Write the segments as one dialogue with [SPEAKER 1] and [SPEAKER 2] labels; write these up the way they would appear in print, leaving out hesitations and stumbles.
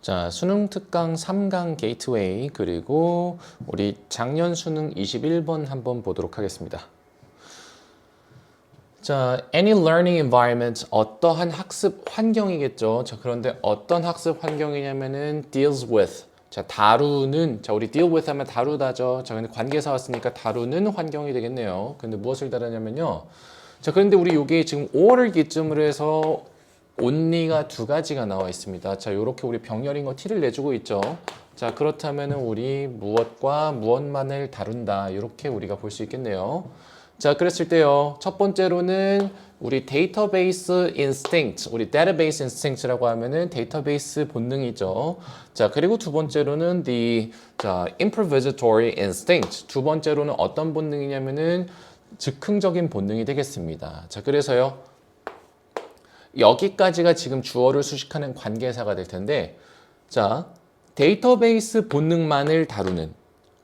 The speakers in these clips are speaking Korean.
[SPEAKER 1] 자, 수능 특강 3강 게이트웨이 그리고 우리 작년 수능 21번 한번 보도록 하겠습니다. 자, any learning environment 어떠한 학습 환경이겠죠. 자, 그런데 어떤 학습 환경이냐면은 deals with 자, 다루는 자, 우리 deal with 하면 다루다죠. 자, 근데 관계사 왔으니까 다루는 환경이 되겠네요. 근데 무엇을 다루냐면요. 자, 그런데 우리 요게 지금 5월 기점으로 해서 only가 두 가지가 나와 있습니다. 자, 요렇게 우리 병렬인 거 T를 내주고 있죠. 자, 그렇다면은 우리 무엇과 무엇만을 다룬다. 이렇게 우리가 볼 수 있겠네요. 자, 그랬을 때요. 첫 번째로는 우리 데이터베이스 인스팅ct, 우리 데이터베이스 인스팅ct라고 하면은 데이터베이스 본능이죠. 자, 그리고 두 번째로는 자, improvisatory instinct. 두 번째로는 어떤 본능이냐면은 즉흥적인 본능이 되겠습니다. 자, 그래서요. 여기까지가 지금 주어를 수식하는 관계사가 될 텐데, 자, 데이터베이스 본능만을 다루는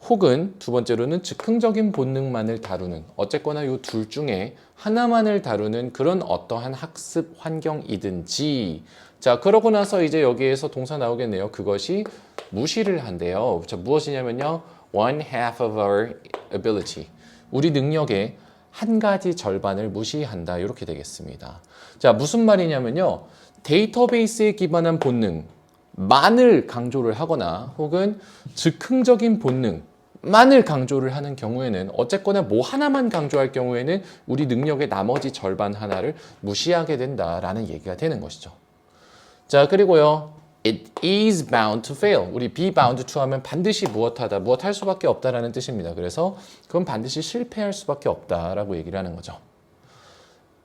[SPEAKER 1] 혹은 두 번째로는 즉흥적인 본능만을 다루는 어쨌거나 이 둘 중에 하나만을 다루는 그런 어떠한 학습 환경이든지 자, 그러고 나서 이제 여기에서 동사 나오겠네요. 그것이 무시를 한대요. 자, 무엇이냐면요. one half of our ability. 우리 능력의 한 가지 절반을 무시한다. 이렇게 되겠습니다. 자, 무슨 말이냐면요. 데이터베이스에 기반한 본능만을 강조를 하거나 혹은 즉흥적인 본능만을 강조를 하는 경우에는 어쨌거나 뭐 하나만 강조할 경우에는 우리 능력의 나머지 절반 하나를 무시하게 된다라는 얘기가 되는 것이죠. 자, 그리고요. It is bound to fail. 우리 be bound to 하면 반드시 무엇하다, 무엇할 수밖에 없다라는 뜻입니다. 그래서 그건 반드시 실패할 수밖에 없다라고 얘기를 하는 거죠.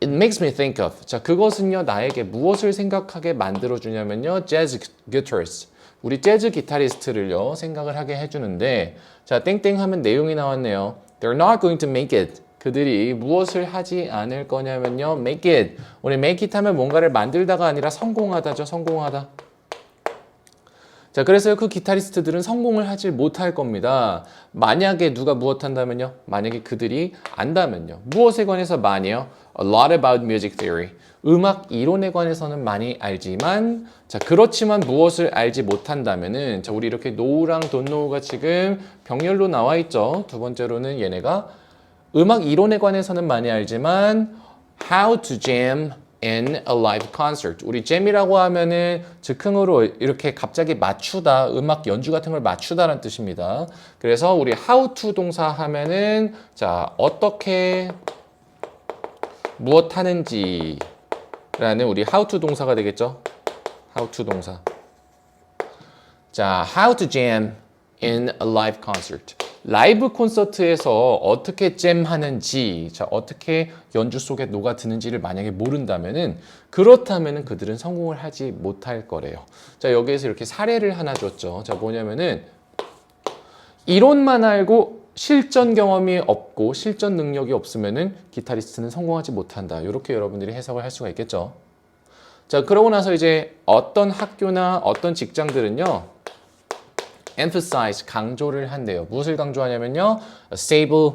[SPEAKER 1] It makes me think of. 자, 그것은요, 나에게 무엇을 생각하게 만들어주냐면요, jazz guitarist. 우리 재즈 기타리스트를요, 생각을 하게 해주는데, 자, 땡땡 하면 내용이 나왔네요. They're not going to make it. 그들이 무엇을 하지 않을 거냐면요, make it. 우리 make it 하면 뭔가를 만들다가 아니라 성공하다죠, 성공하다. 자, 그래서 그 기타리스트들은 성공을 하지 못할 겁니다. 만약에 누가 무엇 한다면요? 만약에 그들이 안다면요. 무엇에 관해서 많이요? A lot about music theory. 음악 이론에 관해서는 많이 알지만 자, 그렇지만 무엇을 알지 못한다면은 자, 우리 이렇게 know랑 don't know가 지금 병렬로 나와 있죠. 두 번째로는 얘네가 음악 이론에 관해서는 많이 알지만 how to jam in a live concert. 우리 잼이라고 하면은 즉흥으로 이렇게 갑자기 맞추다, 음악 연주 같은 걸 맞추다라는 뜻입니다. 그래서 우리 how to 동사 하면은 자, 어떻게 무엇 하는지라는 우리 how to 동사가 되겠죠? how to 동사. 자, how to jam in a live concert. 라이브 콘서트에서 어떻게 잼하는지, 자, 어떻게 연주 속에 녹아드는지를 만약에 모른다면은, 그렇다면은 그들은 성공을 하지 못할 거래요. 자, 여기에서 이렇게 사례를 하나 줬죠. 자, 뭐냐면은, 이론만 알고 실전 경험이 없고 실전 능력이 없으면은 기타리스트는 성공하지 못한다. 이렇게 여러분들이 해석을 할 수가 있겠죠. 자, 그러고 나서 이제 어떤 학교나 어떤 직장들은요, emphasize, 강조를 한대요. 무엇을 강조하냐면요. stable,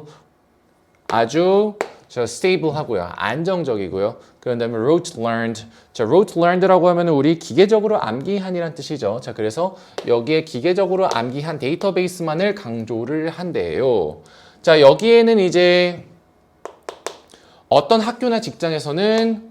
[SPEAKER 1] 아주 stable 하고요. 안정적이고요. 그런 다음에 rote learned. 자, rote learned라고 하면 우리 기계적으로 암기한이란 뜻이죠. 자, 그래서 여기에 기계적으로 암기한 데이터베이스만을 강조를 한대요. 자, 여기에는 이제 어떤 학교나 직장에서는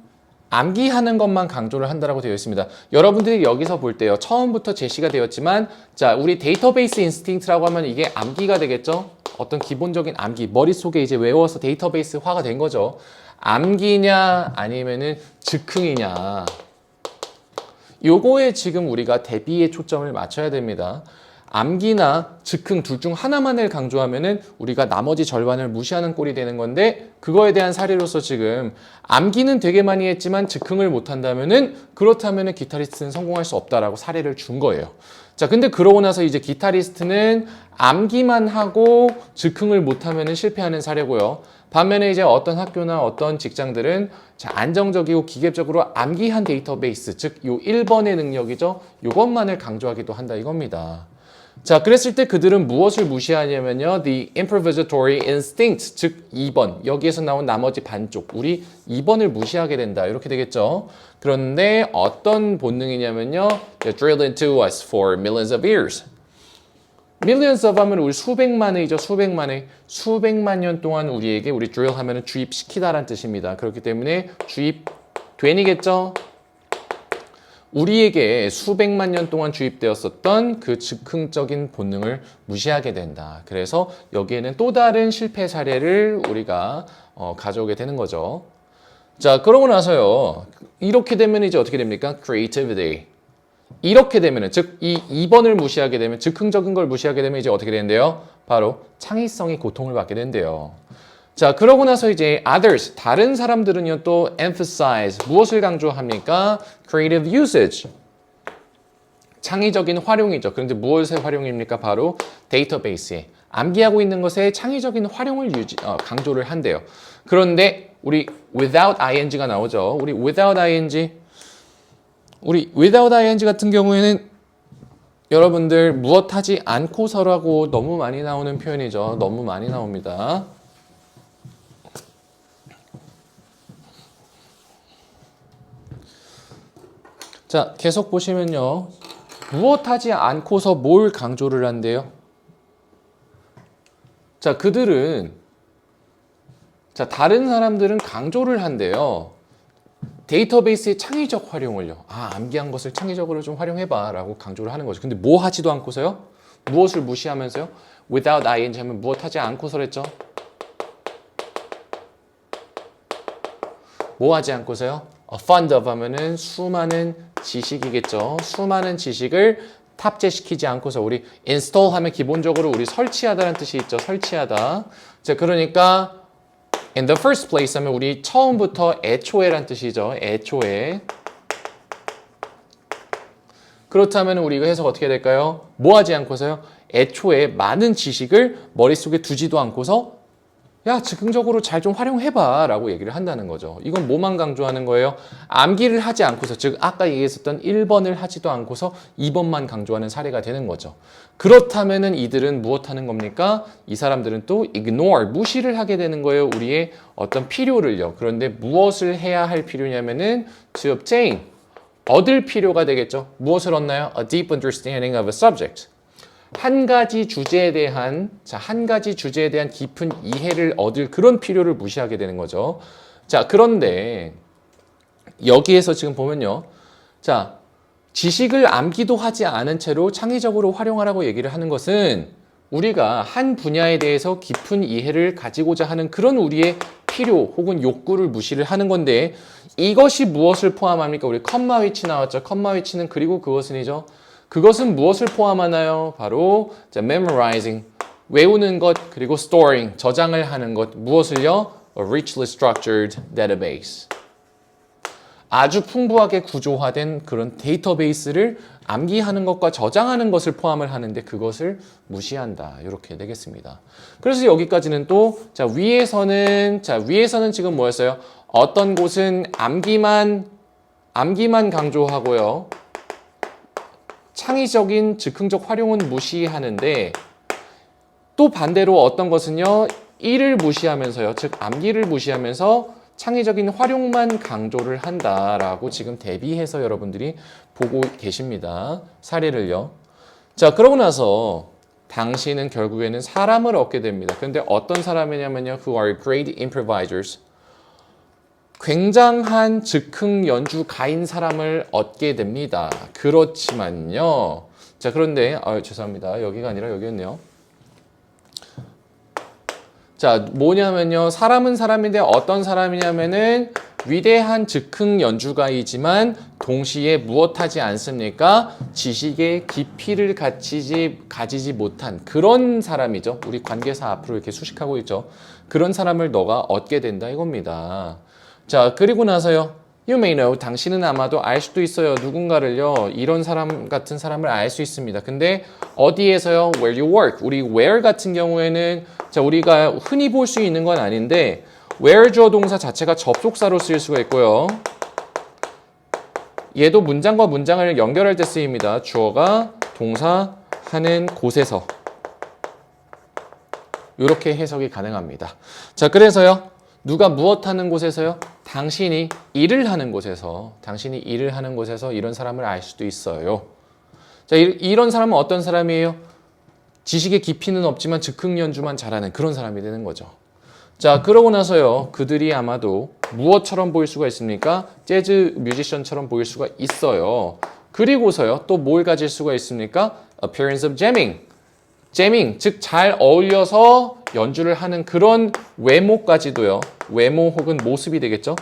[SPEAKER 1] 암기하는 것만 강조를 한다라고 되어 있습니다. 여러분들이 여기서 볼 때요. 처음부터 제시가 되었지만 자, 우리 데이터베이스 인스팅트라고 하면 이게 암기가 되겠죠? 어떤 기본적인 암기, 머릿속에 이제 외워서 데이터베이스화가 된 거죠. 암기냐 아니면은 즉흥이냐. 요거에 지금 우리가 대비의 초점을 맞춰야 됩니다. 암기나 즉흥 둘 중 하나만을 강조하면은 우리가 나머지 절반을 무시하는 꼴이 되는 건데 그거에 대한 사례로서 지금 암기는 되게 많이 했지만 즉흥을 못 한다면은 그렇다면은 기타리스트는 성공할 수 없다라고 사례를 준 거예요. 자, 근데 그러고 나서 이제 기타리스트는 암기만 하고 즉흥을 못 하면은 실패하는 사례고요. 반면에 이제 어떤 학교나 어떤 직장들은 자, 안정적이고 기계적으로 암기한 데이터베이스, 즉 요 1번의 능력이죠. 요것만을 강조하기도 한다 이겁니다. 자, 그랬을 때 그들은 무엇을 무시하냐면요. The improvisatory instinct, 즉 2번. 여기에서 나온 나머지 반쪽. 우리 2번을 무시하게 된다. 이렇게 되겠죠. 그런데 어떤 본능이냐면요. They're drilled into us for millions of years. millions of 하면 우리 수백만의죠. 수백만의. 수백만 년 동안 우리에게 우리 drill 하면은 주입시키다라는 뜻입니다. 그렇기 때문에 주입 된이겠죠. 우리에게 수백만 년 동안 주입되었었던 그 즉흥적인 본능을 무시하게 된다. 그래서 여기에는 또 다른 실패 사례를 우리가 가져오게 되는 거죠. 자, 그러고 나서요. 이렇게 되면 이제 어떻게 됩니까? creativity. 이렇게 되면은, 즉, 이 2번을 무시하게 되면, 즉흥적인 걸 무시하게 되면 이제 어떻게 되는데요? 바로 창의성이 고통을 받게 된대요. 자, 그러고 나서 이제 others, 다른 사람들은요 또 emphasize, 무엇을 강조합니까? creative usage, 창의적인 활용이죠. 그런데 무엇의 활용입니까? 바로 데이터베이스에 암기하고 있는 것에 창의적인 활용을 강조를 한대요. 그런데 우리 without ing가 나오죠. 우리 without ing 같은 경우에는 여러분들 무엇하지 않고서라고 너무 많이 나오는 표현이죠. 너무 많이 나옵니다. 자, 계속 보시면요. 무엇하지 않고서 뭘 강조를 한대요? 자, 다른 사람들은 강조를 한대요. 데이터베이스의 창의적 활용을요. 암기한 것을 창의적으로 좀 활용해봐 라고 강조를 하는 거죠. 근데 뭐 하지도 않고서요? 무엇을 무시하면서요? without ing 하면 무엇하지 않고서랬죠? 뭐 하지 않고서요? fond of 하면은 수많은 지식이겠죠. 수많은 지식을 탑재시키지 않고서 우리 install 하면 기본적으로 우리 설치하다라는 뜻이 있죠. 설치하다. 자, 그러니까 in the first place 하면 우리 처음부터 애초에란 뜻이죠. 애초에. 그렇다면 우리 이거 해석 어떻게 될까요? 뭐 하지 않고서요? 애초에 많은 지식을 머릿속에 두지도 않고서 야, 즉흥적으로 잘 좀 활용해봐 라고 얘기를 한다는 거죠. 이건 뭐만 강조하는 거예요? 암기를 하지 않고서, 즉 아까 얘기했었던 1번을 하지도 않고서 2번만 강조하는 사례가 되는 거죠. 그렇다면은 이들은 무엇하는 겁니까? 이 사람들은 또 ignore, 무시를 하게 되는 거예요. 우리의 어떤 필요를요. 그런데 무엇을 해야 할 필요냐면은 to obtain, 얻을 필요가 되겠죠. 무엇을 얻나요? A deep understanding of a subject. 한 가지 주제에 대한 깊은 이해를 얻을 그런 필요를 무시하게 되는 거죠. 자, 그런데 여기에서 지금 보면요. 자, 지식을 암기도 하지 않은 채로 창의적으로 활용하라고 얘기를 하는 것은 우리가 한 분야에 대해서 깊은 이해를 가지고자 하는 그런 우리의 필요 혹은 욕구를 무시를 하는 건데 이것이 무엇을 포함합니까? 우리 컴마 위치 나왔죠. 컴마 위치는 그리고 그것은이죠. 그것은 무엇을 포함하나요? 바로 memorizing, 외우는 것, 그리고 storing, 저장을 하는 것. 무엇을요? A richly structured database. 아주 풍부하게 구조화된 그런 데이터베이스를 암기하는 것과 저장하는 것을 포함을 하는데 그것을 무시한다. 이렇게 되겠습니다. 그래서 여기까지는 또 위에서는 지금 뭐였어요? 어떤 곳은 암기만 강조하고요. 창의적인 즉흥적 활용은 무시하는데 또 반대로 어떤 것은요. 이를 무시하면서요. 즉 암기를 무시하면서 창의적인 활용만 강조를 한다라고 지금 대비해서 여러분들이 보고 계십니다. 사례를요. 자, 그러고 나서 당신은 결국에는 사람을 얻게 됩니다. 그런데 어떤 사람이냐면요. Who are great improvisers. 굉장한 즉흥 연주가인 사람을 얻게 됩니다. 그렇지만요. 자, 그런데 죄송합니다. 여기가 아니라 여기였네요. 자, 뭐냐면요. 사람은 사람인데 어떤 사람이냐면은 위대한 즉흥 연주가이지만 동시에 무엇하지 않습니까? 지식의 깊이를 가지지 못한 그런 사람이죠. 우리 관계사 앞으로 이렇게 수식하고 있죠. 그런 사람을 너가 얻게 된다 이겁니다. 자, 그리고 나서요. You may know, 당신은 아마도 알 수도 있어요. 누군가를요. 이런 사람 같은 사람을 알 수 있습니다. 근데 어디에서요? Where you work. 우리 where 같은 경우에는 우리가 흔히 볼 수 있는 건 아닌데 where 주어 동사 자체가 접속사로 쓰일 수가 있고요. 얘도 문장과 문장을 연결할 때 쓰입니다. 주어가 동사 하는 곳에서 이렇게 해석이 가능합니다. 자, 그래서요. 누가 무엇 하는 곳에서요? 당신이 일을 하는 곳에서 이런 사람을 알 수도 있어요. 자, 이런 사람은 어떤 사람이에요? 지식의 깊이는 없지만 즉흥 연주만 잘하는 그런 사람이 되는 거죠. 자, 그러고 나서요. 그들이 아마도 무엇처럼 보일 수가 있습니까? 재즈 뮤지션처럼 보일 수가 있어요. 그리고서요. 또 뭘 가질 수가 있습니까? Appearance of jamming, 즉 잘 어울려서 연주를 하는 그런 외모까지도요. 외모 혹은 모습이 되겠죠.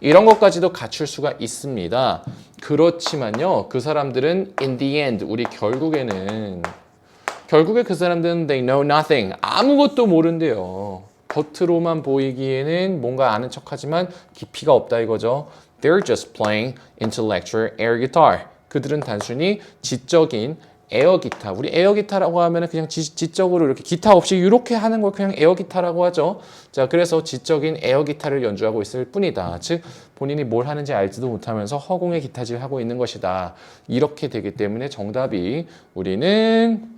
[SPEAKER 1] 이런 것까지도 갖출 수가 있습니다. 그렇지만요. 그 사람들은 in the end, 결국에 그 사람들은 they know nothing. 아무것도 모른대요. 겉으로만 보이기에는 뭔가 아는 척하지만 깊이가 없다 이거죠. They're just playing intellectual air guitar. 그들은 단순히 지적인 에어기타. 우리 에어기타라고 하면 그냥 지적으로 이렇게 기타 없이 이렇게 하는 걸 그냥 에어기타라고 하죠. 자, 그래서 지적인 에어기타를 연주하고 있을 뿐이다. 즉, 본인이 뭘 하는지 알지도 못하면서 허공에 기타질 하고 있는 것이다. 이렇게 되기 때문에 정답이 우리는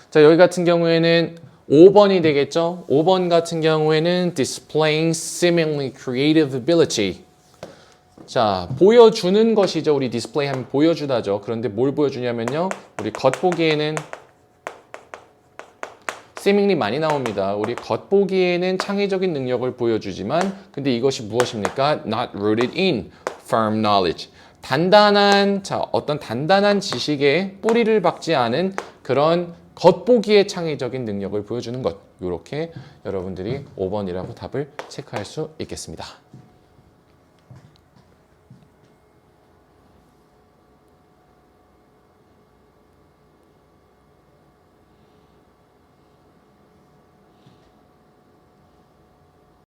[SPEAKER 1] 자, 여기 같은 경우에는 5번이 되겠죠. 5번 같은 경우에는 displaying seemingly creative ability. 자, 보여주는 것이죠. 우리 디스플레이 하면 보여주다죠. 그런데 뭘 보여주냐면요. 우리 겉보기에는 seemingly 많이 나옵니다. 우리 겉보기에는 창의적인 능력을 보여주지만 근데 이것이 무엇입니까? Not rooted in firm knowledge. 어떤 단단한 지식에 뿌리를 박지 않은 그런 겉보기에 창의적인 능력을 보여주는 것. 이렇게 여러분들이 5번이라고 답을 체크할 수 있겠습니다.